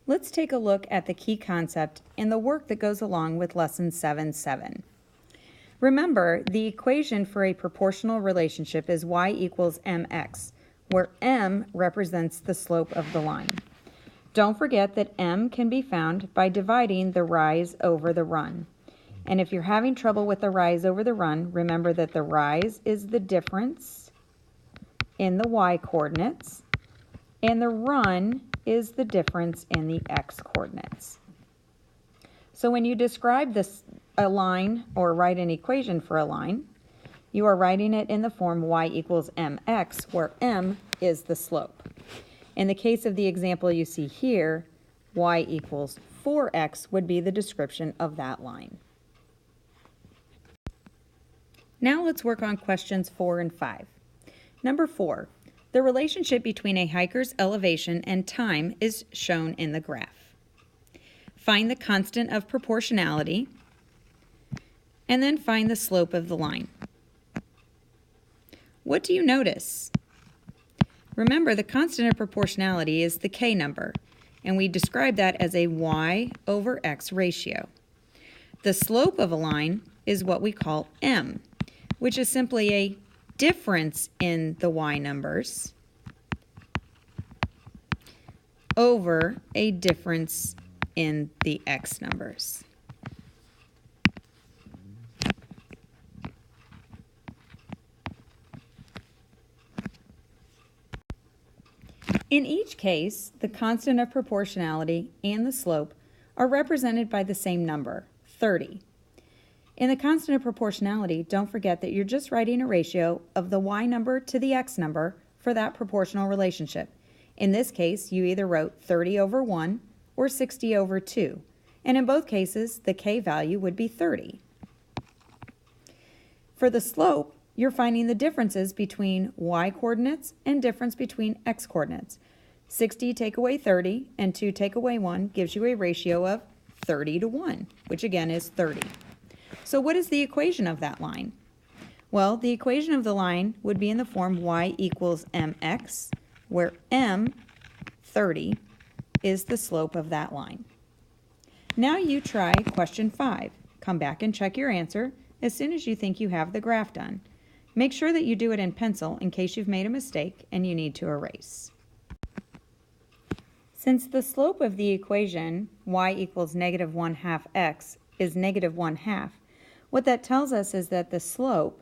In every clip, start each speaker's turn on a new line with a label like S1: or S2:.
S1: Let's take a look at the key concept and the work that goes along with Lesson 7-7. Remember, the equation for a proportional relationship is y equals mx, where m represents the slope of the line. Don't forget that m can be found by dividing the rise over the run. And if you're having trouble with the rise over the run, remember that the rise is the difference in the y-coordinates, and the run is the difference in the x-coordinates. So when you describe a line or write an equation for a line, you are writing it in the form y equals mx, where m is the slope. In the case of the example you see here, y equals 4x would be the description of that line. Now let's work on questions 4 and 5. Number 4, the relationship between a hiker's elevation and time is shown in the graph. Find the constant of proportionality, and then find the slope of the line. What do you notice? Remember, the constant of proportionality is the k number, and we describe that as a y over x ratio. The slope of a line is what we call m, which is simply a difference in the y numbers over a difference in the x numbers. In each case, the constant of proportionality and the slope are represented by the same number, 30. In the constant of proportionality, don't forget that you're just writing a ratio of the y number to the x number for that proportional relationship. In this case, you either wrote 30 over 1 or 60 over 2, and in both cases, the k value would be 30. For the slope, you're finding the differences between y-coordinates and difference between x-coordinates. 60 take away 30 and 2 take away 1 gives you a ratio of 30 to 1, which again is 30. So what is the equation of that line? Well, the equation of the line would be in the form y equals mx, where m, 30, is the slope of that line. Now you try question 5. Come back and check your answer as soon as you think you have the graph done. Make sure that you do it in pencil in case you've made a mistake and you need to erase. Since the slope of the equation y equals negative 1/2 x is negative 1/2, what that tells us is that the slope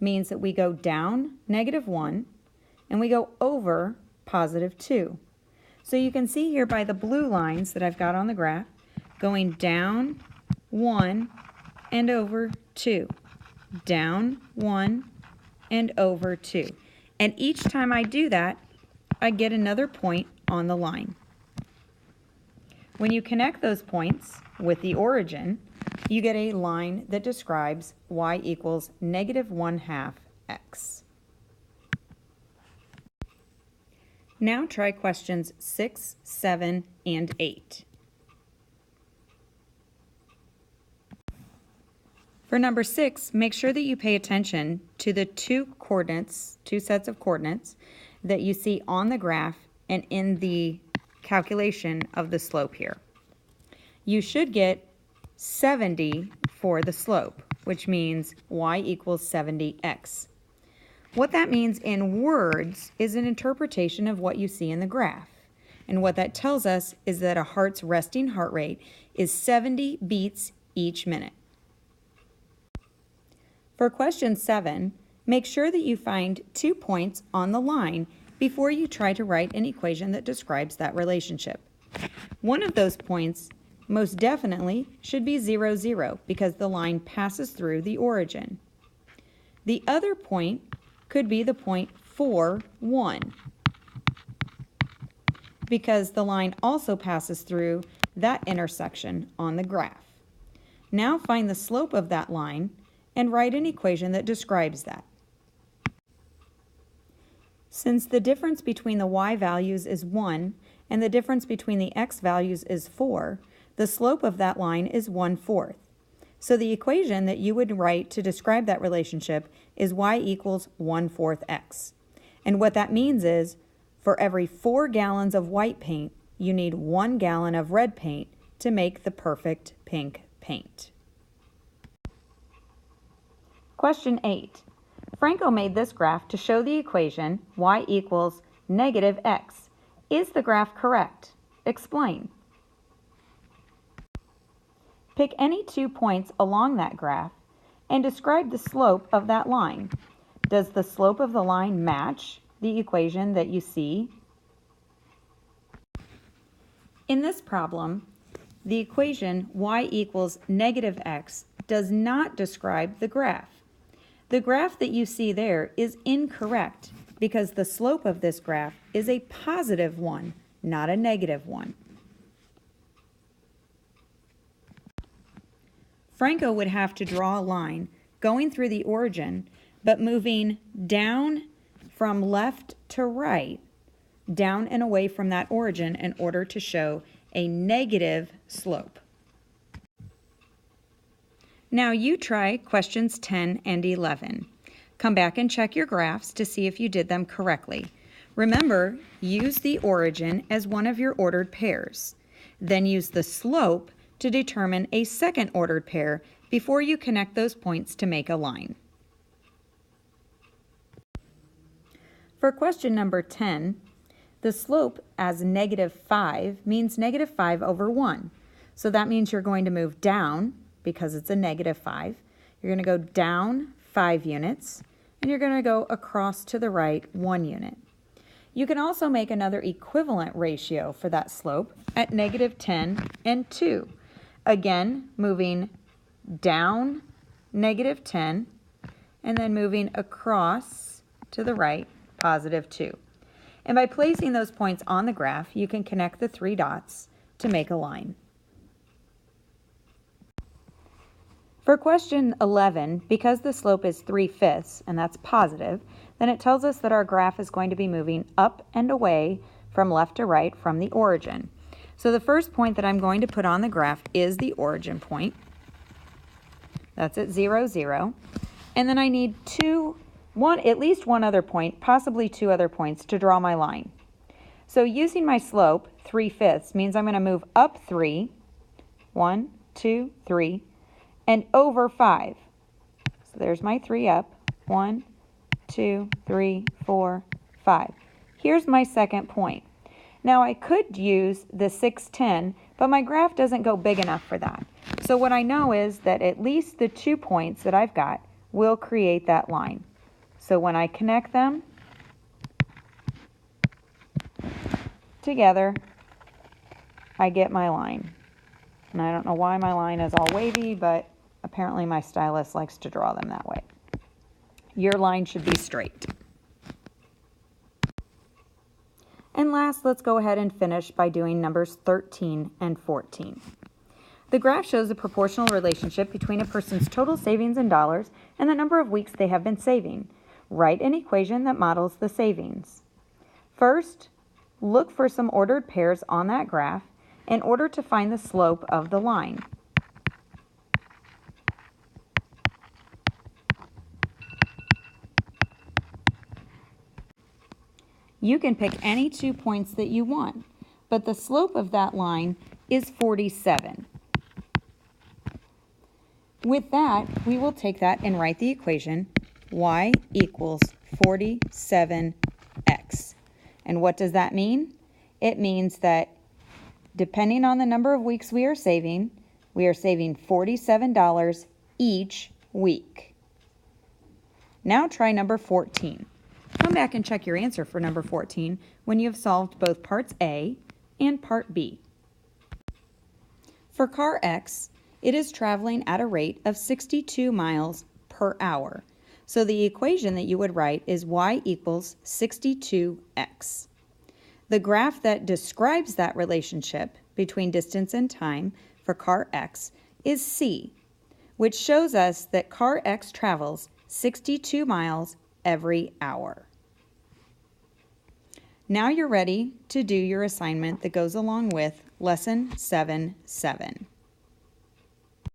S1: means that we go down negative 1 and we go over positive 2. So you can see here by the blue lines that I've got on the graph, going down 1 and over 2, down 1 and over 2. And each time I do that, I get another point on the line. When you connect those points with the origin, you get a line that describes y equals negative 1/2 x. Now try questions 6, 7, and 8. For number 6, make sure that you pay attention to the two sets of coordinates that you see on the graph and in the calculation of the slope here. You should get 70 for the slope, which means y equals 70x. What that means in words is an interpretation of what you see in the graph. And what that tells us is that a heart's resting heart rate is 70 beats each minute. For question 7, make sure that you find 2 points on the line before you try to write an equation that describes that relationship. One of those points most definitely should be 0, 0 because the line passes through the origin. The other point could be the point 4, 1 because the line also passes through that intersection on the graph. Now find the slope of that line and write an equation that describes that. Since the difference between the y values is 1 and the difference between the x values is 4, the slope of that line is 1/4. So the equation that you would write to describe that relationship is y equals 1/4 x. And what that means is for every 4 gallons of white paint, you need 1 gallon of red paint to make the perfect pink paint. Question 8. Franco made this graph to show the equation y equals negative x. Is the graph correct? Explain. Pick any 2 points along that graph and describe the slope of that line. Does the slope of the line match the equation that you see? In this problem, the equation y equals negative x does not describe the graph. The graph that you see there is incorrect because the slope of this graph is a positive one, not a negative one. Franco would have to draw a line going through the origin, but moving down from left to right, down and away from that origin in order to show a negative slope. Now you try questions 10 and 11. Come back and check your graphs to see if you did them correctly. Remember, use the origin as one of your ordered pairs. Then use the slope to determine a second ordered pair before you connect those points to make a line. For question number 10, the slope as negative 5 means negative 5 over 1. So that means you're going to move down because it's a negative 5. You're going to go down 5 units, and you're going to go across to the right 1 unit. You can also make another equivalent ratio for that slope at negative 10 and 2. Again, moving down negative 10, and then moving across to the right, positive 2. And by placing those points on the graph, you can connect the 3 dots to make a line. For question 11, because the slope is 3/5, and that's positive, then it tells us that our graph is going to be moving up and away from left to right from the origin. So the first point that I'm going to put on the graph is the origin point. That's at 0, 0. And then I need at least one other point, possibly 2 other points to draw my line. So using my slope, 3/5, means I'm going to move up 3, 1, 2, 3, and over 5. So there's my 3 up, 1, 2, 3, 4, 5. Here's my second point. Now I could use the 6, 10, but my graph doesn't go big enough for that. So what I know is that at least the 2 points that I've got will create that line. So when I connect them together, I get my line. And I don't know why my line is all wavy, but apparently my stylus likes to draw them that way. Your line should be straight. And last, let's go ahead and finish by doing numbers 13 and 14. The graph shows a proportional relationship between a person's total savings in dollars and the number of weeks they have been saving. Write an equation that models the savings. First, look for some ordered pairs on that graph in order to find the slope of the line. You can pick any 2 points that you want, but the slope of that line is 47. With that, we will take that and write the equation y equals 47x. And what does that mean? It means that depending on the number of weeks we are saving $47 each week. Now try number 14. Come back and check your answer for number 14 when you have solved both parts A and part B. For car X, it is traveling at a rate of 62 miles per hour. So the equation that you would write is y equals 62x. The graph that describes that relationship between distance and time for car X is C, which shows us that car X travels 62 miles every hour. Now you're ready to do your assignment that goes along with Lesson 7-7.